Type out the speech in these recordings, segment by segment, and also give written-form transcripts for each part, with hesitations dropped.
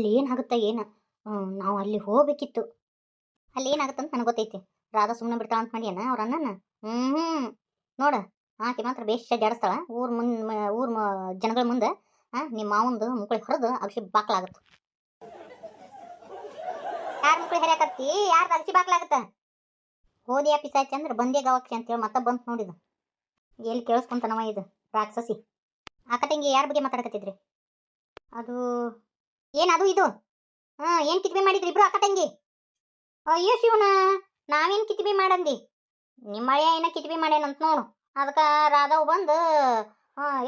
ಅಲ್ಲಿ ಏನಾಗುತ್ತೆ ಏನು ನಾವು ಅಲ್ಲಿ ಹೋಗ್ಬೇಕಿತ್ತು. ಅಲ್ಲಿ ಏನಾಗುತ್ತಂತ ನನಗೆ ಗೊತ್ತೈತಿ. ರಾಧಾ ಸುಮ್ಮನೆ ಬಿಡ್ತಾಳ ಅಂತ ಮಾಡ್ಯಾನ ಅವ್ರ ಅಣ್ಣನ. ನೋಡ, ಆಕೆ ಮಾತ್ರ ಬೇಷ ಜಾಡಿಸ್ತಾಳ ಊರ್ ಜನಗಳ ಮುಂದೆ. ನಿಮ್ಮ ಮಾವಂದು ಮುಕ್ಕಳಿ ಹೊರದು ಅಗಸಿ ಬಾಕ್ಲಾಗತ್ತ. ಯಾರ ಮುಕ್ಕಳಿ ಹರಿಯಾಕತ್ತಿ? ಯಾರ್ದು ಅಗಸಿ ಬಾಕ್ಲಾಗತ್ತ? ಹೋದಿಯಾ ಪಿಸಾಚಿ ಅಂದ್ರೆ ಬಂದೇ ಗವಾಕ್ಷಿ ಅಂತೇಳಿ ಮತ್ತೆ ಬಂತು ನೋಡಿದ. ಎಲ್ಲಿ ಕೇಳಿಸ್ಕೊಂತನವ ಇದು ರಾಕ್ಷಸಿ. ಅಕ್ಕ ತಂಗಿ ಯಾರ ಬಗ್ಗೆ ಮಾತಾಡಕತ್ತಿದ್ರಿ? ಅದು ಏನದು ಇದು? ಏನು ಕಿತ್ಬೆ ಮಾಡಿದ್ರಿ ಇಬ್ರು ಅಕ್ಕ ತಂಗಿ? ಅಯ್ಯೋ ಶಿವನ, ನಾವೇನು ಕಿತ್ಬೆ ಮಾಡಂದಿ? ನಿಮ್ಮ ಮಳೆಯ ಏನ ಕಿತ್ಬೆ ಮಾಡ್ಯಾನಂತ ನೋಡು. ಅದಕ್ಕೆ ರಾಧವ್ ಬಂದು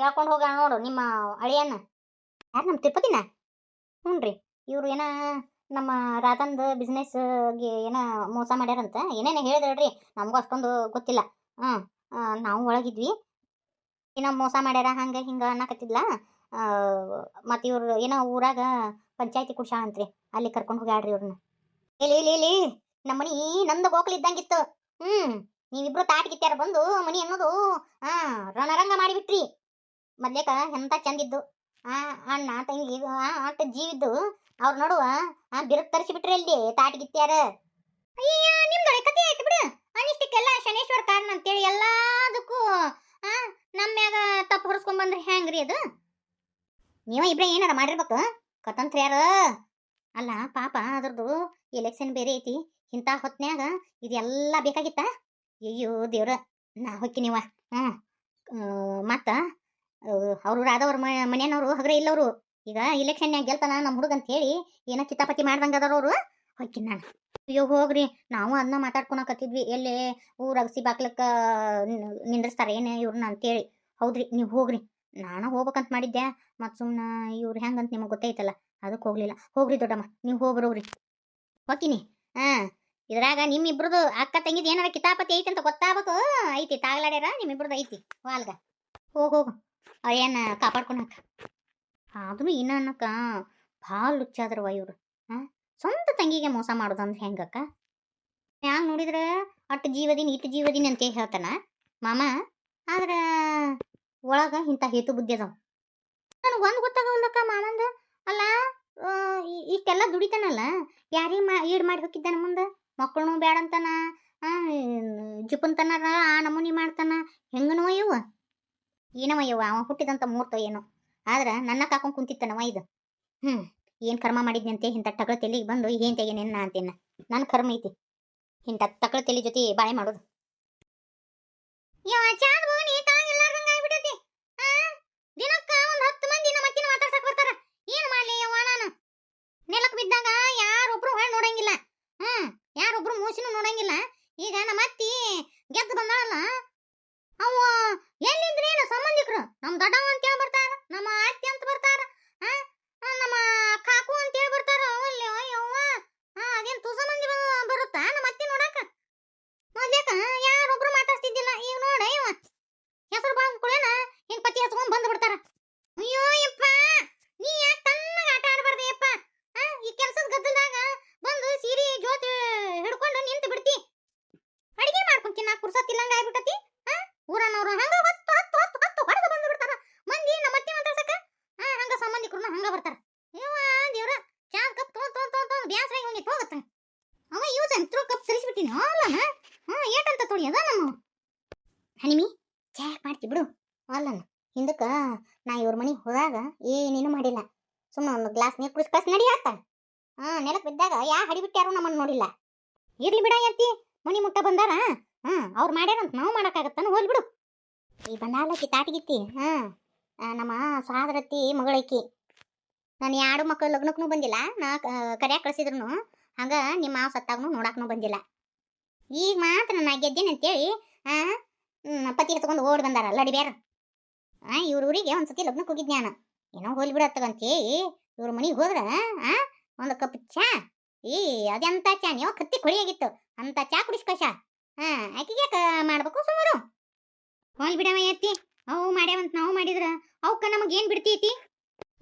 ಹೇಳ್ಕೊಂಡು ಹೋಗೋಣ ನೋಡು ನಿಮ್ಮ ಅಳಿಯನ್ನ. ಯಾರು ನಮ್ಮ ತಿರುಪತಿನ? ಹ್ಞೂ ರೀ, ಇವರು ಏನ ನಮ್ಮ ರಾಧಂದು ಬಿಸ್ನೆಸ್ಗೆ ಏನೋ ಮೋಸ ಮಾಡ್ಯಾರಂತ ಏನೇನು ಹೇಳಿದ್ರಿ. ನಮಗೂ ಅಷ್ಟೊಂದು ಗೊತ್ತಿಲ್ಲ. ನಾವು ಒಳಗಿದ್ವಿ, ಏನೋ ಮೋಸ ಮಾಡ್ಯಾರ ಹಂಗೆ ಹಿಂಗೆ ಅನ್ನಕತ್ತಿದ್ಲ. ಮತ್ತು ಇವ್ರು ಏನೋ ಊರಾಗ ಪಂಚಾಯತಿ ಕುಡ್ಸಾಳಂತ್ರಿ, ಅಲ್ಲಿ ಕರ್ಕೊಂಡು ಹೋಗ್ಯಾಡ್ರಿ ಇವ್ರನ್ನ. ಇಲ್ಲಿ ನಮ್ಮ ಮನಿ ನಂದು ಗೋಕುಲ್ ಇದ್ದಂಗಿತ್ತು. ನೀವಿಬ್ರು ತಾಟ್ಗಿತ್ಯಾರ ಬಂದು ಮನಿ ಅನ್ನೋದು ರಣರಂಗ ಮಾಡಿಬಿಟ್ರಿ. ಮೊದ್ಲೇಕ ಎಂತ ಚಂದಿದ್ದು ಅಣ್ಣ ತಂಗಿ ಆಟ ಜೀವಿದ್ದು ಅವ್ರ ನಡುವ ಬಿರುಕು ತರಿಸಿಬಿಟ್ರಿ ಅಲ್ಲಿ ತಾಟ್ಗಿತ್ಯಾರ. ಅಯ್ಯ ನಿಮ್ದೊಳೆ ಕತೆ ಆಯ್ತು ಬಿಡು. ಅನಿಷ್ಟಕ್ಕೆಲ್ಲ ಶನೇಶ್ವರ ಕಾರಣ ಅಂತೇಳಿ ಎಲ್ಲದಕ್ಕೂ ನಮ್ಮ ಮ್ಯಾಗ ತಪ್ಪು ಹೊರಿಸ್ಕೊಂಡ್ ಬಂದ್ರಿ ಹೆಂಗ್ರಿ ಅದು? ನೀವ ಇಬ್ರೇ ಏನಾರ ಮಾಡಿರ್ಬೇಕು ಕತಂತ್ರ ಯಾರ ಅಲ್ಲ. ಪಾಪ ಅದ್ರದ್ದು ಎಲೆಕ್ಷನ್ ಬೇರೆ ಐತಿ. ಇಂಥ ಹೊತ್ನ್ಯಾಗ ಇದೆಲ್ಲ ಬೇಕಾಗಿತ್ತ? ಅಯ್ಯೋ ದೇವ್ರ, ನಾ ಹೊಕ್ಕಿ ನೀವ. ಮತ್ತ ಅವರು ರಾಧವ್ರ ಮನೆಯವ್ರು ಹಗ್ರ ಇಲ್ಲವರು. ಈಗ ಇಲೆಕ್ಷನ್ಯಾಗ ಗೆಲ್ತಾನ ನಮ್ಮ ಹುಡುಗ ಅಂತ ಹೇಳಿ ಏನೋ ಕಿತಾಪತಿ ಮಾಡ್ದಂಗ ಅದಾರವ್ರು. ಹೊಕ್ಕಿನ ನಾನು. ಅಯ್ಯೋ ಹೋಗ್ರಿ, ನಾವು ಅದನ್ನ ಮಾತಾಡ್ಕೊಳಕತ್ತಿದ್ವಿ. ಎಲ್ಲೇ ಊರ ಅಗಸಿ ಬಾಕ್ಲಕ್ಕ ನಿಂದ್ರಿಸ್ತಾರ ಏನೇ ಇವ್ರನ್ನ ಅಂತೇಳಿ. ಹೌದ್ರಿ, ನೀವು ಹೋಗ್ರಿ. ನಾನು ಹೋಗ್ಬೇಕಂತ ಮಾಡಿದ್ದೆ, ಮತ್ತು ಸುಮ್ಮನೆ ಇವ್ರು ಹೆಂಗಂತ ನಿಮಗೆ ಗೊತ್ತೈತಲ್ಲ, ಅದಕ್ಕೆ ಹೋಗ್ಲಿಲ್ಲ. ಹೋಗ್ರಿ ದೊಡ್ಡಮ್ಮ, ನೀವು ಹೋಗ್ಬರೋಗ್ರಿ. ಹೋಗ್ತೀನಿ. ಇದ್ರಾಗ ನಿಮ್ಮಿಬ್ರದು ಅಕ್ಕ ತಂಗಿದ್ ಏನಾರ ಕಿತಾಪತಿ ಐತಿ ಅಂತ ಗೊತ್ತಾಗಬೇಕು. ಐತಿ ತಾಗ್ಲಾಡ್ಯಾರ ನಿಮ್ಮಿಬ್ರದ್ದು ಐತಿ ವಾಲ್ಗ. ಹೋಗು ಅಯ್ಯನ್ನ ಕಾಪಾಡ್ಕೊಳಕ. ಆದ್ರೂ ಇನ್ನ ಅನ್ನಕ್ಕ ಭಾಳ ಲುಚ್ಚಾದ್ರವ ಇವ್ರು. ಸ್ವಂತ ತಂಗಿಗೆ ಮೋಸ ಮಾಡೋದಂದ್ರೆ ಹೆಂಗಕ್ಕ? ಹ್ಯಾಂಗ ನೋಡಿದ್ರೆ ಅಟ್ಟು ಜೀವದಿನ ಇಟ್ಟು ಜೀವದಿನ ಅಂತ ಹೇಳ್ತಾನ ಮಾಮ. ಆದ್ರೆ ಒಳಗ ಇಂಥ ಹೇತು ಬುದ್ಧಿ ಅದಾವ. ನನಗೆ ಒಂದು ಗೊತ್ತಾಗಲ್ಲಕ್ಕ ಮಾಮಂದ. ಅಲ್ಲ, ಇಷ್ಟೆಲ್ಲ ದುಡಿತಾನಲ್ಲ, ಯಾರಿಗೆ ಈಡ್ ಮಾಡಿ ಹೋಗಿದ್ದಾನ ಮುಂದೆ? ಮಕ್ಕಳನ್ನು ಬೇಡಂತಾನ, ಜುಪಂತನಾರ ಆ ನಮೂನಿ ಮಾಡ್ತಾನ. ಹೆಂಗನವ ಇವ? ಏನವ ಇವ? ಅವ ಹುಟ್ಟಿದಂಥ ಮೂರ್ತ ಏನೋ. ಆದ್ರೆ ನನ್ನ ಕಾಕೊಂಡ್ ಕುಂತಿತ್ತನವ ಇದು. ಏನು ಕರ್ಮ ಮಾಡಿದ್ನಂತೆ ಇಂಥ ಟಗಳ ತೆಲಿಗೆ ಬಂದು ಏನ್ ತೆಗೇನೇನ ಅಂತೇನ. ನನ್ನ ಕರ್ಮ ಐತಿ ಇಂಥ ತಕಳ ತೆಲಿ ಜೊತೆ ಬಾಳೆ ಮಾಡೋದು. ದಿನಕ್ಕ ಒಂದು 10 ಮಂದಿ ನಮ್ಮ ಅತ್ತಿನ ಮಾತಾಡ್ಸಕ್ ಬರ್ತಾರ. ಏನ್ ಮಾಡ್ಲಿ ಯವ್ವ ನಾನು? ನೆಲಕ್ ಬಿದ್ದಾಗ ಯಾರೊಬ್ರು ಹೊಳ್ ನೋಡಂಗಿಲ್ಲ, ಯಾರೊಬ್ರು ಮೂಸಿನೂ ನೋಡಂಗಿಲ್ಲ. ಈಗ ನಮ್ಮ ಅತ್ತಿ ಗೆದ್ದು ಬಂದಾಳಲ್ಲ, ಅವ ಎಲ್ಲಿಂದ್ರೇನು ಸಂಬಂಧಿಕರು ನಮ್ಮ ದೊಡ್ಡವ ಅಂತೇಳಿ ಬರ್ತಾರ, ನಮ್ಮ ಅತ್ತಿ ಅಂತ ಬರ್ತಾರ, ನಮ್ಮ ಕಾಕು ಅಂತೇಳಿ ಬರ್ತಾರ. ಅಯ್ಯವ್ವ, ಅದೇನು ತುಸ ಮಂದಿ ಬರುತ್ತಾ ನಮ್ಮ ಅತ್ತಿ ನೋಡಾಕ? ಮೊದ್ಲೇಕ ಯಾರೊಬ್ರು ಮಾತಾಡ್ತಿದ್ದಿಲ್ಲ. ಈಗ ನೋಡ ಇವ ಹೆಸರು ಬಾಳ್ಕೊಳ್ಳೇನ ಹಿಂಗ್ ಪತಿ ಹಚ್ಕೊಂಡ್ ಬಂದು ಬಿಡ್ತಾರ. ಅಯ್ಯೋ ಯಪ್ಪ, ನೀ ಯಾಕೆ ತಣ್ಣಗ ಆಟ ಆಡಬಾರ್ದು ಯಪ್ಪ? ಈ ಕೆಲ್ಸದ ಗದ್ದಲ್ದಾಗ ಬಂದು ಸೀರೆ ಜೋತಿ ಹಿಡ್ಕೊಂಡು ನಿಂತು ಬಿಡ್ತಿ. ಅಡಿಗೆ ಮಾಡ್ಕೊಂಡ್ ತಿನ್ನಾಕ ಪುರ್ಸತ್ತಿಲ್ಲಂಗ ಆಗ್ಬಿಟ್ಟತಿ. ಊರನ್ನವ್ರು ಹಂಗ ಹೊತ್ತು ಹೊಡೆದು ಬಂದು ಬಿಡ್ತಾರ. ಮಂದಿ ನಮ್ಮ ಅತ್ತಿ ಮಾತಾಡ್ಸಕ ಹಂಗ ಸಂಬಂಧಿಕರು ಹಂಗ ಬರ್ತಾರ. ಇವ ದೇವ್ರ, ಚಾ ಕಪ್ ತೊಗೊಂಡ್ ಬ್ಯಾಸರಾಗಿ ಹೋಗಿತ್ತು ಹೋಗತ್ತ. ಅವ ಯೂಸ್ ಅಂತ ಕಪ್ ತರಿಸ್ಬಿಟ್ಟಿನಿ. ಅಲ್ಲನ ಏಟಂತ ತೊಳಿಯದ ನಮ್ಮ ಹನಿಮಿ ಚಾ ಮಾಡ್ತಿ ಬಿಡು. ಅಲ್ಲನ ಹಿಂದಕ್ಕ ನಾ ಇವ್ರ ಮನೆಗೆ ಹೋದಾಗ ಏನೇನು ಮಾಡಿಲ್ಲ. ಸುಮ್ಮನೆ ಒಂದು ಗ್ಲಾಸ್ ನೀರು ಕುಡಿಸ್ ಕಸ್ ನಡಿ ಆತ. ನೆಲಕ್ಕೆ ಬಿದ್ದಾಗ ಯಾ ಹಡಿಬಿಟ್ಟಾರು ನಮ್ಮನ್ನು ನೋಡಿಲ್ಲ. ಇರ್ಲಿ ಬಿಡ ಎತ್ತಿ, ಮನಿ ಮುಟ್ಟ ಬಂದಾರ. ಅವ್ರು ಮಾಡ್ಯಾರಂತ ನಾವು ಮಾಡೋಕ್ಕಾಗತ್ತಾನ? ಹೋಲ್ ಬಿಡು. ಈ ಬಂದಾಲಕ್ಕಿ ತಾಟಿಗಿತ್ತಿ ನಮ್ಮ ಸಹೋದರತ್ತಿ ಮಗಳೈಕಿ. ನಾನು 2 ಮಕ್ಕಳು ಲಗ್ನಕ್ಕೂ ಬಂದಿಲ್ಲ, ನಾ ಕರ್ಯಾಕ ಕಳಿಸಿದ್ರು ಹಂಗ ನಿಮ್ಮ ಮಾವ ಸತ್ತಾಗನು ನೋಡಾಕನು ಬಂದಿಲ್ಲ. ಈಗ ಮಾತ್ರ ನಾ ಗೆದ್ದೇನೆ ಅಂತೇಳಿ ಪತಿ ಹತ್ಕೊಂಡು ಓಡಿ ಬಂದಾರ ಲಡಿಬ್ಯಾರ. ಇವ್ರ ಊರಿಗೆ ಒಂದ್ಸತಿ ಲಗ್ನಕ್ಕೆ ಹೋಗಿದ್ ನಾನು. ಏನೋ ಹೋಲಿ ಬಿಡತ್ತಗಂತೇಳಿ ಇವ್ರ ಮನೆಗೆ ಹೋದ್ರ ಒಂದು ಕಪ್ ಚಾ. ಅದೆಂತ ಚಾ ನೀವು ಕತ್ತಿ ಕೊಳಿಯಾಗಿತ್ತು ಅಂತ ಚಾ ಕುಡಿಸ್ಕಶ. ಆಕಿಗೆ ಯಾಕೆ ಮಾಡ್ಬೇಕು ಸುಮಾರು? ಹೋಲ್ ಬಿಡವ ಎತ್ತಿ, ಅವು ಮಾಡ್ಯಾವಂತ ನಾವು ಮಾಡಿದ್ರ ಅವಕ್ಕ ನಮಗೇನ್ ಬಿಡ್ತೈತಿ?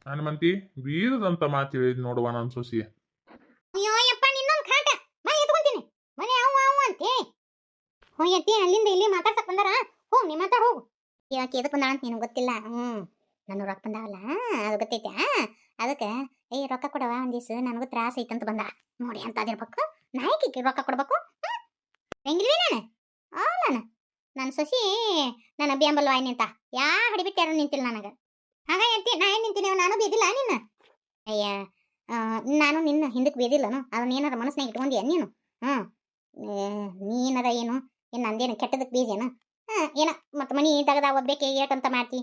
ಹನುಮಂತಿ ಬೀರದಂತ ಮಾತು ಹೇಳಿದ್ ನೋಡುವ ನನ್ನ ಸೊಸಿ. ಅಯ್ಯೋ ಯಪ್ಪ, ನಿನ್ನೊಂದು ಕಾಟ ಬಾ ಎತ್ಕೊಂತೀನಿ ಮನೆ ಅವು ಅಂತೆ. ಹೋ ಎತ್ತಿ, ಅಲ್ಲಿಂದ ಇಲ್ಲಿ ಮಾತಾಡ್ಸಕ್ ಬಂದಾರ. ಹೋಗ್ ನೀ ಮಾತಾಡ್ ಹೋಗು. ಯಾಕೆ ಎದಕ್ ಬಂದಾಳ ಅಂತ ನಿನಗೆ ಗೊತ್ತಿಲ್ಲ. ನನ್ನ ರೊಕ್ಕ ಬಂದಾವಲ್ಲ ಅದು ಗೊತ್ತೈತೆ. ಅದಕ್ಕೆ ಏ ರೊಕ್ಕ ಕೊಡವ ಒಂದ್ ದಿವ್ಸ ನನಗೂ ತ್ರಾಸ ಐತಂತ ಬಂದ ನೋಡಿ ಅಂತ ಅದಿರ್ಬೇಕು ನಾಯಕಿಗೆ ರೊಕ್ಕ ಕೊಡ್ಬೇಕು ಹೆಂಗಿಲ್ವಿ ನಾನು ನಾನು ನನ್ನ ಸೊಸಿ ನನ್ನ ಬೆಂಬಲ ವಾಯ್ ನಿಂತ ಯಾ ಹಿಡಿಬಿಟ್ಟಾರ ನಿಂತಿಲ್ಲ ನನಗೆ ಹಾಗ ಎಂತಿ ನಾ ಏನು ನಿಂತೀನಿ ನಾನು ಬೇದಿಲ್ಲ ನಿನ್ನ ಅಯ್ಯ ನಾನು ನಿನ್ನ ಹಿಂದಕ್ಕೆ ಬೇದಿಲ್ಲನು ಅದನ್ನ ಏನಾರ ಮನಸ್ಸಿನಾಗ ಇಟ್ಕೊಂಡ್ಯ ನೀನು ನೀನದ ಏನು ನಂದೇನು ಕೆಟ್ಟದಕ್ಕೆ ಬೀಜೇನು ಏನ ಮತ್ತು ಮನಿ ದಗದ ಒಬ್ಬೇಕೆ ಏಟಂತ ಮಾಡ್ತಿ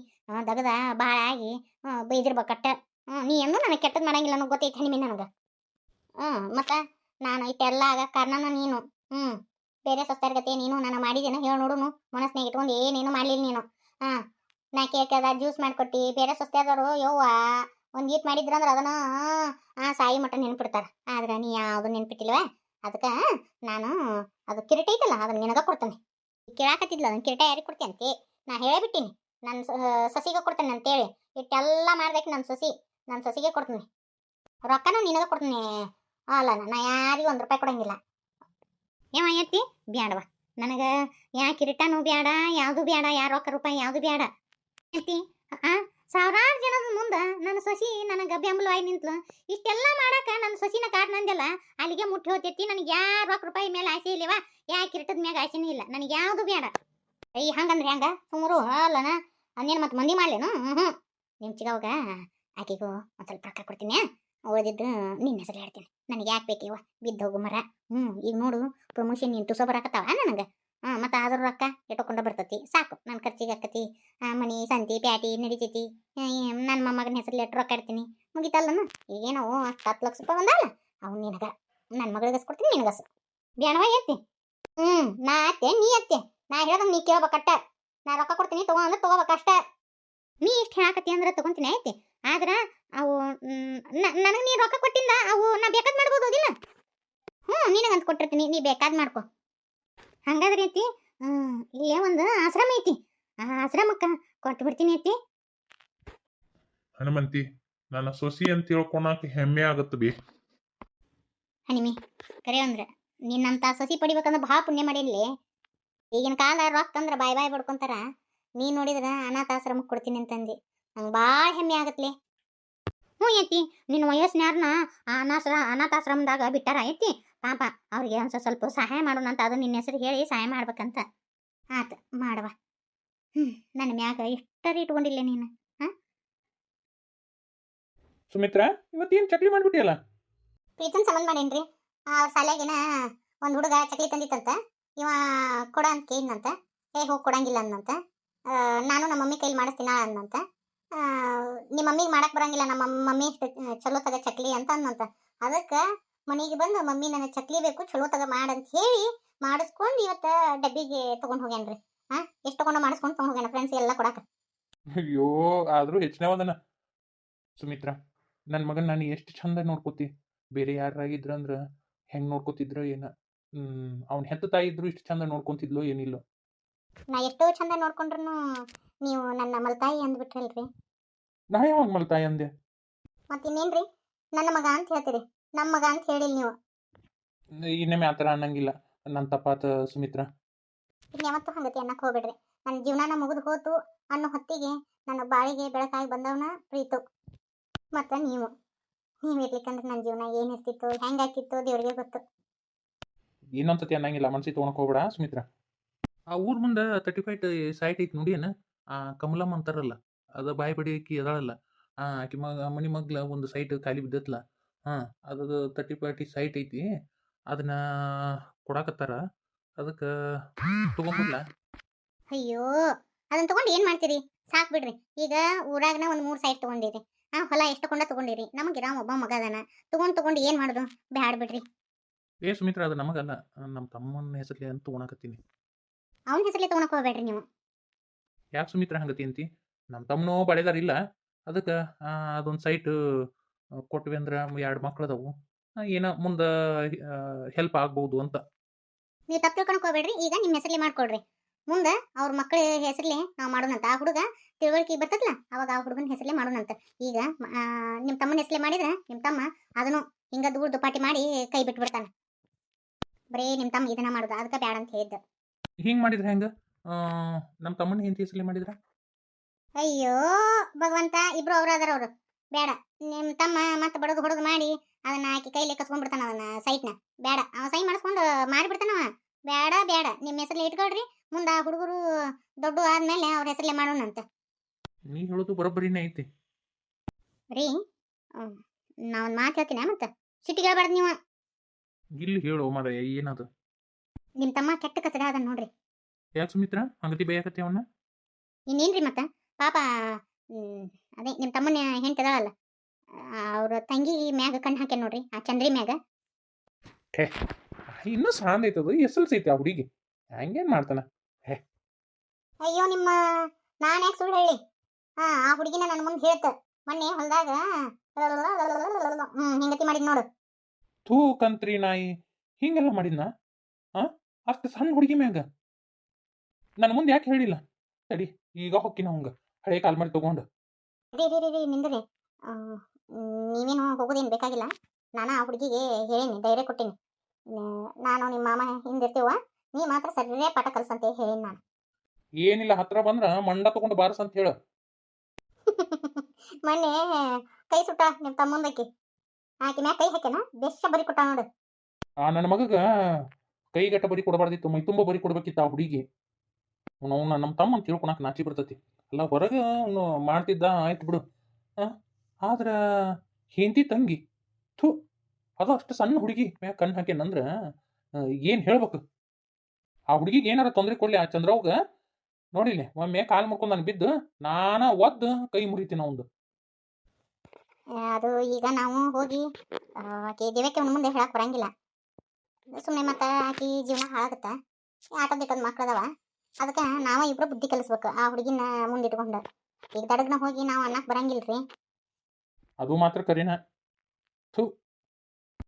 ದಗದ ಭಾಳ ಆಗಿ ಬೈದಿರ್ಬೇಕಟ್ಟ ನೀ ಏನು ನನಗೆ ಕೆಟ್ಟದ್ದು ಮಾಡಂಗಿಲ್ಲ ಅನ್ನೋ ಗೊತ್ತೈತೆ ಹಣಿಮೆ ನನಗೆ ಮತ್ತು ನಾನು ಇಟ್ಟೆಲ್ಲ ಆಗ ಕಾರಣನ ನೀನು ಬೇರೆ ಸಸ್ತಾರ್ಗತೆ ನೀನು ನಾನು ಮಾಡಿದ್ದೇನೆ ಹೇಳಿ ನೋಡುನು ಮನಸ್ಸಿನಾಗ ಇಟ್ಕೊಂಡು ಏನೇನು ಮಾಡಲಿಲ್ಲ ನೀನು ನಾ ಕೇಕದ ಜ್ಯೂಸ್ ಮಾಡಿಕೊಟ್ಟು ಬೇರೆ ಸಸ್ತಾದವರು ಯವ್ವ ಒಂದು ಈಟ್ ಮಾಡಿದ್ರಂದ್ರೆ ಅದನ್ನ ಸಾಯಿ ಮಟ್ಟ ನೆನ್ಪಿಡ್ತಾರೆ ಆದ್ರೆ ನೀ ಯಾವುದು ನೆನ್ಪಿಟ್ಟಿಲ್ವ ಅದಕ್ಕೆ ನಾನು ಅದು ಕಿರೀಟ ಐತಲ್ಲ ಅದನ್ನ ನಿನಗ ಕೊಡ್ತೇನೆ ಕೇಳಾಕತ್ತಿದ್ಲ ಅದನ್ನ ಕಿರೀಟ ಯಾರಿಗೆ ಕೊಡ್ತೇನೆ ಅಂತೆ ನಾ ಹೇಳಿಬಿಟ್ಟಿನಿ ನನ್ನ ಸಸಿಗೆ ಕೊಡ್ತೇನೆ ಅಂತೇಳಿ ಇಟ್ಟೆಲ್ಲ ಮಾಡ್ಬೇಕು ನನ್ನ ಸಸಿಗೆ ಕೊಡ್ತೀನಿ ರೊಕ್ಕನ ನಿನಗ ಕೊಡ್ತೀನಿ ಅಲ್ಲ ನಾ ಯಾರಿಗೂ ₹1 ಕೊಡಂಗಿಲ್ಲ ಏವ ಐತಿ ಬ್ಯಾಡವ ನನಗೆ ಯಾ ಕಿರೀಟನೂ ಬ್ಯಾಡ ಯಾವುದು ಬ್ಯಾಡ ಯಾ ₹1 ಯಾವುದು ಬ್ಯಾಡ ಐತಿ ಸಾವಿರಾರು ಜನದ ಮುಂದೆ ನನ್ನ ಸೊಸಿ ನನಗೆ ಬೆಂಬಲವಾಗಿ ನಿಂತ್ಲು ಇಷ್ಟೆಲ್ಲ ಮಾಡಾಕ ನನ್ನ ಸೊಸಿನ ಕಾರಣ ಅಂದೆಲ್ಲ ಅಲ್ಲಿಗೆ ಮುಟ್ಟಿ ಹೋಗ್ತೈತಿ ನನಗೆ ಯಾವ ₹1 ಮೇಲೆ ಆಸೆ ಇಲ್ಲವ ಯಾ ಕಿರೀಟದ ಮ್ಯಾಗ ಆಸೆನೂ ಇಲ್ಲ ನನಗೆ ಯಾವುದು ಬೇಡ ಹಂಗಂದ್ರೆ ಹೆಂಗ ಸುಮಾರು ಅಲ್ಲನ ಅಂದೇನು ಮತ್ತೆ ಮಂದಿ ಮಾಡ್ಲೇನು ನಿಮ್ಮ ಚಿಗವಾಗ ಆಕೆಗೂ ಒಂದು ಸ್ವಲ್ಪ ರೊಕ್ಕ ಕೊಡ್ತೀನಿ ಓದಿದ್ದು ನಿನ್ನ ಹೆಸರು ಹೇಳ್ತೀನಿ ನನಗೆ ಯಾಕೆ ಬೇಕಿವ ಬಿದ್ದು ಹೋಗು ಮರ ಈಗ ನೋಡು ಪ್ರಮೋಷನ್ ನೀನು ತುಸೋ ಬರಾಕತ್ತಾವ ನನಗೆ ಮತ್ತು ಅದ್ರ ರೊಕ್ಕ ಇಟ್ಕೊಂಡು ಬರ್ತೈತಿ ಸಾಕು ನನ್ನ ಖರ್ಚಿಗೆ ಆಕತಿ ಮನಿ ಸಂತಿ ಪ್ಯಾಟಿ ನಡಿತೈತಿ ನನ್ನ ಮೊಮ್ಮಗನ ಹೆಸರಲ್ಲಿ ಎಷ್ಟು ರೊಕ್ಕ ಇಡ್ತೀನಿ ಮುಗಿತಲ್ಲನು ಏನೋ ಅಷ್ಟು ₹10 ಲಕ್ಷ ಬಂದಲ್ಲ ಅವ್ನು ನಿನಗೆ ನನ್ನ ಮಗಳಿಗಸ್ ಕೊಡ್ತೀನಿ ನಿನಗಸ್ ಬ್ಯಾಣವ ಐತಿ ನಾ ಅತ್ತೆ ನೀ ಅತ್ತೆ ನಾ ಹೇಳ್ದಂಗೆ ನೀ ಕೇಳ್ಬೇಕಟ್ಟ ನಾ ರೊಕ್ಕ ಕೊಡ್ತೀನಿ ತಗೋ ಅಂದ್ರೆ ತಗೋಬೇಕಷ್ಟ ನೀ ಇಷ್ಟು ಹೇಳಾಕತ್ತಿ ಅಂದ್ರೆ ತಗೊಂತೀನಿ ಐತಿ ಆದ್ರೆ ಅವು ನನಗೆ ನೀ ರೊಕ್ಕ ಕೊಟ್ಟಿಂದ ಅವು ನಾ ಬೇಕಾದ್ ಮಾಡ್ಬೋದು ಅದಿಲ್ಲ ನಿನಗಂತ ಕೊಟ್ಟಿರ್ತೀನಿ ನೀ ಬೇಕಾದ್ ಮಾಡ್ಕೊ ಹಂಗಾದ್ರೆ ಐತಿ ಇಲ್ಲೇ ಒಂದು ಆಶ್ರಮ ಐತಿ ಆ ಆಶ್ರಮಕ್ಕೆ ಕೊಟ್ಟು ಬಿಡ್ತೀನಿ ಐತಿ ಹನುಮಂತಿ ನನ್ನ ಸೊಸಿ ಅಂತ ತಿಳ್ಕೊಳಕ್ ಹೆಮ್ಮೆ ಆಗತ್ತ ಬಿ ಹನಿಮಿ ಕರೆ ಅಂದ್ರೆ ನಿನ್ನಂತ ಸೊಸಿ ಪಡಿಬೇಕಂದ್ರೆ ಭಾಳ ಪುಣ್ಯ ಮಾಡಿರ್ಲಿ ಈಗಿನ ಕಾಲ ರೊಕ್ಕ ಅಂದ್ರೆ ಬಾಯ್ ಬಡ್ಕೊಂತಾರ ನೀ ನೋಡಿದ್ರ ಅನಾಥಾಶ್ರಮಕ್ಕೆ ಕೊಡ್ತೀನಿ ಅಂತಂದು ನಂಗೆ ಭಾಳ ಹೆಮ್ಮೆ ಆಗತ್ಲಿ ಐತಿ ನಿನ್ನ ವಯಸ್ಸಿನಾರನ್ನ ಅನಾಥಾಶ್ರಮದಾಗ ಬಿಟ್ಟಾರ ಐತಿ ಪಾಪ ಅವ್ರಿಗೆ ಒಂದು ಸ್ವಲ್ಪ ಸಹಾಯ ಮಾಡೋಣ ಅಂತ ಅದು ನಿನ್ನ ಹೆಸರು ಹೇಳಿ ಸಹಾಯ ಮಾಡ್ಬೇಕಂತ ಆತ ಮಾಡವ ನನ್ನ ಮ್ಯಾಗ ಎಷ್ಟರ ಇಟ್ಕೊಂಡಿಲ್ಲ ನೀನು ಸುಮಿತ್ರಾ ಇವತ್ತೇನು ಚಕ್ಲಿ ಮಾಡ್ಬಿಟ್ಟಿಯಲ್ಲ ಪ್ರೀತನ್ ಸಂಬಂಧ ಮಾಡೇನ್ರಿ ಅವ್ರ ಶಾಲೆಗಿನ ಒಂದು ಹುಡುಗ ಚಕ್ಲಿ ತಂದಿತ್ತಂತ ಇವ ಕೊಡ ಅಂತ ಕೇಳಿದ್ನಂತ ಹೋಗಿ ಕೊಡಂಗಿಲ್ಲ ಅಂದಂತ ನಾನು ನಮ್ಮ ಮಮ್ಮಿ ಕೈಲಿ ಮಾಡಿಸ್ತೀನ ಅಂದಂತ ನಿಮ್ಮ ಮಮ್ಮಿಗೆ ಮಾಡಕ್ ಬರಂಗಿಲ್ಲ ನಮ್ಮ ಮಮ್ಮಿ ಚಲೋ ತಗ ಚಕ್ಲಿ ಅಂತ ಅಂದಂತ ಅದಕ್ಕೆ ಮನೆಗೆ ಬಂದು ಮಮ್ಮಿ ನನಗೆ ಚಕ್ಲಿ ಬೇಕು ಚಲೋ ತಗ ಮಾಡಂತ ಹೇಳಿ ಮಾಡಿಸ್ಕೊಂಡು ಇವತ್ತು ಡಬ್ಬಿಗೆ ತೊಗೊಂಡು ಹೋಗ್ಯಾನ್ರಿ ಎಷ್ಟು ತೊಗೊಂಡು ಮಾಡಿಸ್ಕೊಂಡು ತೊಗೊಂಡು ಹೋಗ್ಯಾನ ಫ್ರೆಂಡ್ಸ್ ಎಲ್ಲ ಕೊಡಾಕ ಅಯ್ಯೋ ಆದ್ರೂ ಹೆಚ್ಚಿನವದನ ಸುಮಿತ್ರಾ ನನ್ನ ಮಗನ ನಾನು ಎಷ್ಟು ಚಂದ ನೋಡ್ಕೋತಿ ಬೇರೆ ಯಾರಾಗಿದ್ರಂದ್ರೆ ಹೆಂಗೆ ನೋಡ್ಕೋತಿದ್ರು ಏನ ಅವ್ನ ಹೆತ್ತ ತಾಯಿ ಇದ್ರು ಇಷ್ಟು ಚಂದ ನೋಡ್ಕೊಂತಿದ್ಲೋ ಏನಿಲ್ಲ ನಾ ಎಷ್ಟೋ ಚಂದ ನೋಡ್ಕೊಂಡ್ರು ನೀವು ನನ್ನ ಮಲ್ತಾಯಿ ಅಂದ್ಬಿಟ್ರಲ್ರಿ ನಾ ಯಾವಾಗ ಮಲ್ತಾಯಿ ಅಂದೆ ಮತ್ತಿನ್ನೇನ್ರಿ ನನ್ನ ಮಗ ಅಂತ ಹೇಳ್ತೀರಿ ನಮ್ಮ ಮಗ ಅಂತ ಹೇಳಿಲ್ಲ ನೀವು ಇನ್ನೊಮ್ಮೆ ಆ ಥರ ಅನ್ನಂಗಿಲ್ಲ ನನ್ನ ತಪ್ಪಾತ ಸುಮಿತ್ರಾ ಇನ್ಯಾವತ್ತೂ ಹಂಗತಿ ಅನ್ನಕ್ಕೆ ಹೋಗ್ಬೇಡ್ರಿ ನನ್ನ ಜೀವನಾನ ಮುಗಿದು ಹೋತು ಅನ್ನೋ ಹೊತ್ತಿಗೆ ನನ್ನ ಬಾಳಿಗೆ ಬೆಳಕಾಗಿ ಬಂದವನ ಪ್ರೀತು ಮತ್ತು ನೀವು ಇರ್ಲಿಕ್ಕಂದ್ರೆ ನನ್ನ ಜೀವನ ಏನಿರ್ತಿತ್ತು ಹೆಂಗಾಕಿತ್ತು ದೇವ್ರಿಗೆ ಗೊತ್ತು ಇನ್ನೊಂದ್ಸತಿ ಅನ್ನಂಗಿಲ್ಲ ಮನ್ಸಿಗೆ ತೊಗೊಳಕ್ ಹೋಗ್ಬೇಡ ಸುಮಿತ್ರಾ ಆ ಊರ್ ಮುಂದೆ 35 ಸೈಟ್ ಐತಿ ನೋಡಿ ಏನ ಕಮಲಮ್ಮ ಅಂತಾರಲ್ಲ ಅದು ಬಾಯಿ ಬಡಿಯಕ್ಕಿ ಅದಾಳಲ್ಲ ಆಕಿ ಮನಿ ಮಗ್ಲ ಒಂದು ಸೈಟ್ ಖಾಲಿ ಬಿದ್ದತ್ಲ ಅದು 30 ಸೈಟ್ ಐತಿ ಅದನ್ನ ಕೊಡಾಕತ್ತಾರ ಅದಕ್ಕೆ ತಗೊಂಬಿಡ್ಲ ಅಯ್ಯೋ ಅದನ್ನ ತಗೊಂಡು ಏನು ಮಾಡ್ತೀರಿ ಸಾಕು ಬಿಡ್ರಿ ಈಗ ಊರಾಗನ ಒಂದು 3 ಸೈಟ್ ತಗೊಂಡಿರಿ ಹೊಲ ಎಷ್ಟು ಕೊಂಡ ತಗೊಂಡಿರಿ ನಮಗಿರ ಒಬ್ಬ ಮಗ ಅದಾನ ತಗೊಂಡು ಏನು ಮಾಡೋದು ಬ್ಯಾಡ ಬಿಡ್ರಿ ಏ ಸುಮಿತ್ರಾ ಅದು ನಮಗಲ್ಲ ನಮ್ಮ ತಮ್ಮನ ಹೆಸರಲ್ಲಿ ಅಂತ ತಗೊಳಕತ್ತೀನಿ ಅವನ ಹೆಸರಲ್ಲಿ ತಗೊಳಕ್ ಹೋಗ್ಬೇಡ್ರಿ ನೀವು ಯಾಕೆ ಸುಮಿತ್ರಾ ಹಂಗತಿ ಅಂತಿ ನಮ್ಮ ತಮ್ಮನೂ ಬಳೆದಾರಿಲ್ಲ ಅದಕ್ಕೆ ಅದೊಂದು ಸೈಟ್ ಕೊಟ್ವಿ ಅಂದ್ರೆ 2 ಮಕ್ಳು ಅದಾವು ಏನೋ ಮುಂದೆ ಹೆಲ್ಪ್ ಆಗ್ಬೋದು ಅಂತ ನೀವು ತಪ್ಪು ತಿಳ್ಕೊಳಕ್ ಹೋಗ್ಬೇಡ್ರಿ ಈಗ ನಿಮ್ಮ ಹೆಸರಲ್ಲಿ ಮಾಡ್ಕೊಡ್ರಿ ಮುಂದೆ ಅವ್ರ ಮಕ್ಕಳ ಹೆಸರಲ್ಲಿ ನಾವು ಮಾಡೋಣಂತ ಆ ಹುಡುಗ ತಿಳುವಳಿಕೆ ಬರ್ತದಲ್ಲ ಅವಾಗ ಆ ಹುಡುಗನ ಹೆಸರಲ್ಲೇ ಮಾಡೋಣಂತ ಈಗ ನಿಮ್ಮ ತಮ್ಮನ ಹೆಸರಲ್ಲೇ ಮಾಡಿದ್ರೆ ನಿಮ್ಮ ತಮ್ಮ ಅದನ್ನು ಹಿಂಗ ದೂರ ದುಪಾಟಿ ಮಾಡಿ ಕೈ ಬಿಟ್ಬಿಡ್ತಾನೆ ಬರೀ ನಿಮ್ಮ ತಮ್ಮ ಇದನ್ನ ಮಾಡೋದು ಅದಕ್ಕೆ ಬ್ಯಾಡ ಅಂತ ಹೇಳಿದ್ದ ಹಿಂಗೆ ಮಾಡಿದ್ರೆ ಹೆಂಗೆ ನಮ್ಮ ತಮ್ಮನ ಹೆಂಡತಿ ಹೆಸರಲ್ಲಿ ಮಾಡಿದ್ರ ಅಯ್ಯೋ ಭಗವಂತ ಇಬ್ರು ಅವ್ರು ಅದಾರ ಅವರು ಬೇಡ. ನಿಮ್ಮ ತಮ್ಮ ಮತ್ತೆ ಬಡದು ಹೊಡದು ಮಾಡಿ ಅದನ್ನ ಆಕಿ ಕೈಲಿ ಕಸ್ಕೊಂಡ್ಬಿಡ್ತಾನ ಅದನ್ನ ಸೈಟ್ನ. ಬೇಡ, ಅವ ಸೈ ಮಾಡಿಸ್ಕೊಂಡು ಮಾರಿಬಿಡ್ತಾನವ. ಬೇಡ ಬೇಡ, ನಿಮ್ಮ ಹೆಸರಲ್ಲಿ ಇಟ್ಕೊಳ್ರಿ. ಮುಂದೆ ಆ ಹುಡುಗರು ದೊಡ್ಡ ಆದ್ಮೇಲೆ ಅವ್ರ ಹೆಸರಲ್ಲೇ ಮಾಡೋಣಂತ. ನೀ ಹೇಳೋದು ಬರೋಬ್ಬರಿನೇ ಐತಿ. ರೀ, ನಾ ಒಂದು ಮಾತು ಹೇಳ್ತೀನಿ ಮತ್ತೆ ಸಿಟ್ಟಿಗೆ ಹೇಳ್ಬಾರ್ದು ನೀವು. ಇಲ್ಲಿ ಹೇಳು ಮಾರಾಯ ಏನದು? ನಿಮ್ಮ ತಮ್ಮ ಕೆಟ್ಟ ಕಸಡ ಅದನ್ನ ನೋಡ್ರಿ. ಯಾಕೆ ಸುಮಿತ್ರ ಹಂಗತಿ ಬೇಯಕತ್ತಿ ಅವನ್ನ? ಇನ್ನೇನ್ರಿ ಮತ್ತೆ ಪಾಪ. ಅದೇ ನಿಮ್ಮ ತಮ್ಮನ ಹೆಂಡ್ತಿದಾಳಲ್ಲ, ಅವ್ರ ತಂಗಿ ಮ್ಯಾಗ ಕಣ್ಣು ಹಾಕ್ಯ ನೋಡ್ರಿ, ಆ ಚಂದ್ರಿ ಮ್ಯಾಗ. ಇನ್ನೂ ಸಾಂದ್ ಐತದು, ಎಸ್ ಐತಿ ಆ ಹುಡುಗಿ. ಹಂಗೇನ್ ಮಾಡ್ತಾನ? ಅಯ್ಯೋ ನಿಮ್ಮ, ನಾನು ಯಾಕೆ ಸುಳ್ಳು ಹೇಳಿ? ಆ ಹುಡುಗಿನ ನನ್ನ ಮುಂದೆ ಹೇಳ್ತ ಮೊನ್ನೆ ಹೊಲ್ದಾಗ ಹಿಂಗತಿ ಮಾಡಿದ್ ನೋಡು. ಥೂ ಕಂತ್ರಿ ನಾಯಿ, ಹಿಂಗೆಲ್ಲ ಮಾಡಿದ್ನ? ಅಷ್ಟು ಸಣ್ಣ ಹುಡುಗಿ ಮ್ಯಾಗ ನನ್ನ ಮುಂದೆ ಯಾಕೆ ಹೇಳಿಲ್ಲ? ತಡಿ, ಈಗ ಹೊಕ್ಕಿನ ಅವಂಗ ಹಳೆ ಕಾಲ್ ಮಾಡಿ ತಗೊಂಡು. ರೀ ನಿಂದ್ರಿ. ನೀವೇನು ಹೋಗೋದೇನು ಬೇಕಾಗಿಲ್ಲ. ನಾನು ಆ ಹುಡುಗಿಗೆ ಹೇಳೀನಿ, ಧೈರ್ಯ ಕೊಟ್ಟೀನಿ. ನಾನು ನಿಮ್ಮ ಮಾಮ ಹಿಂದಿರ್ತೀವ, ನೀ ಮಾತ್ರ ಸರಿಯೇ ಪಾಠ ಕಲ್ಸಂತೆ ಹೇಳೀನಿ ನಾನು. ಏನಿಲ್ಲ, ಹತ್ರ ಬಂದ್ರ ಮಂಡ ತಗೊಂಡು ಬಾರಸ್ ಅಂತ ಹೇಳ. ಮೊನ್ನೆ ಕೈ ಸುಟ್ಟ ನಿಮ್ಮ ತಮ್ಮಂದಕ್ಕೆ, ಆಕೆ ಮ್ಯಾಗ ಕೈ ಹಾಕ್ಯಾನ, ಬೆಷ್ಟ ಬರಿ ಕೊಟ್ಟ ನೋಡು. ನನ್ನ ಮಗಗ ಕೈಗಟ್ಟ ಬರಿ ಕೊಡಬಾರ್ದಿತ್ತು, ಮೈ ತುಂಬ ಬರಿ ಕೊಡ್ಬೇಕಿತ್ತು ಆ ಹುಡುಗಿ. ಅವ್ನ ನಮ್ಮ ತಮ್ಮ ಅಂತ ತಿಳ್ಕೊಳಕ್ ನಾಚಿ ಬರ್ತೈತಿ. ಅಲ್ಲ ಹೊರಗೆ ಅವನು ಮಾಡ್ತಿದ್ದ, ಆಯ್ತು ಬಿಡು. ಆದ್ರ ಹೆಂಡತಿ ತಂಗಿ, ಥೂ, ಅದು ಅಷ್ಟು ಸಣ್ಣ ಹುಡುಗಿ ಮ್ಯಾಗ ಕಣ್ಣು ಹಾಕ್ಯಾನಂದ್ರ ಏನು ಹೇಳ್ಬೇಕು? ಆ ಹುಡುಗಿಗೆ ಏನಾರ ತೊಂದರೆ ಕೊಡ್ಲಿ ಆ ಚಂದ್ರವ್ಗ, ನೋಡಿಲಿ ಒಮ್ಮೆ ಕಾಲು ಮುರ್ಕೊಂಡು ನಾನು ಬಿದ್ದು ನಾನ ಒದ್ದು ಕೈ ಮುರಿತೀನಿ ಅವಂದು. ಅದು ಈಗ ನಾವು ಹೋಗಿ ಆಕೆ ದೇವಕ್ಕೆ ಅವನ ಮುಂದೆ ಹೇಳಕ್ ಬರಂಗಿಲ್ಲ. ಸುಮ್ಮನೆ ಮತ್ತೆ ಆಕಿ ಜೀವನ ಹಾಳಾಗತ್ತ. ಆಟೋದಿಟ್ಟೊಂದು ಮಕ್ಳದವ, ಅದಕ್ಕೆ ನಾವ ಇಬ್ರು ಬುದ್ಧಿ ಕಲಿಸ್ಬೇಕು ಆ ಹುಡುಗಿನ ಮುಂದಿಟ್ಕೊಂಡು. ಈಗ ದಡಗ್ನ ಹೋಗಿ ನಾವು ಅನ್ನಕ್ ಬರಂಗಿಲ್ರಿ. ಅದು ಮಾತ್ರ ಕರಿನ. ಥೂ,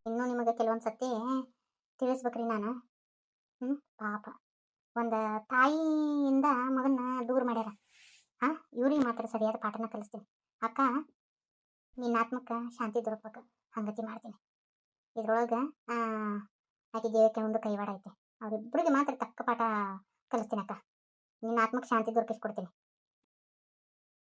ಇನ್ನೂ ನಿಮಗೆ ಕೆಲವೊಂದು ಸತಿ ತಿಳಿಸ್ಬೇಕ್ರಿ ನಾನು. ಪಾಪ, ಒಂದು ತಾಯಿಯಿಂದ ಮಗನ್ನ ದೂರ ಮಾಡ್ಯಾರ. ಇವ್ರಿಗೆ ಮಾತ್ರ ಸರಿಯಾದ ಪಾಠನ ಕಲಿಸ್ತೀನಿ. ಅಕ್ಕ, ನಿನ್ನ ಆತ್ಮಕ್ಕೆ ಶಾಂತಿ ದೊರಕಬೇಕು, ಹಂಗತಿ ಮಾಡ್ತೀನಿ. ಇದ್ರೊಳಗೆ ಆಕೆ ದೇವಕ್ಕೆ ಒಂದು ಕೈವಾಡ ಐತೆ, ಅವ್ರಿಬ್ರಿಗೆ ಮಾತ್ರ ತಕ್ಕ ಪಾಠ ಕಲಿಸ್ತೀನಿ ಅಕ್ಕ. ನಿನ್ನ ಆತ್ಮಕ್ಕೆ ಶಾಂತಿ ದೊರಕಿಸ್ಕೊಡ್ತೀನಿ.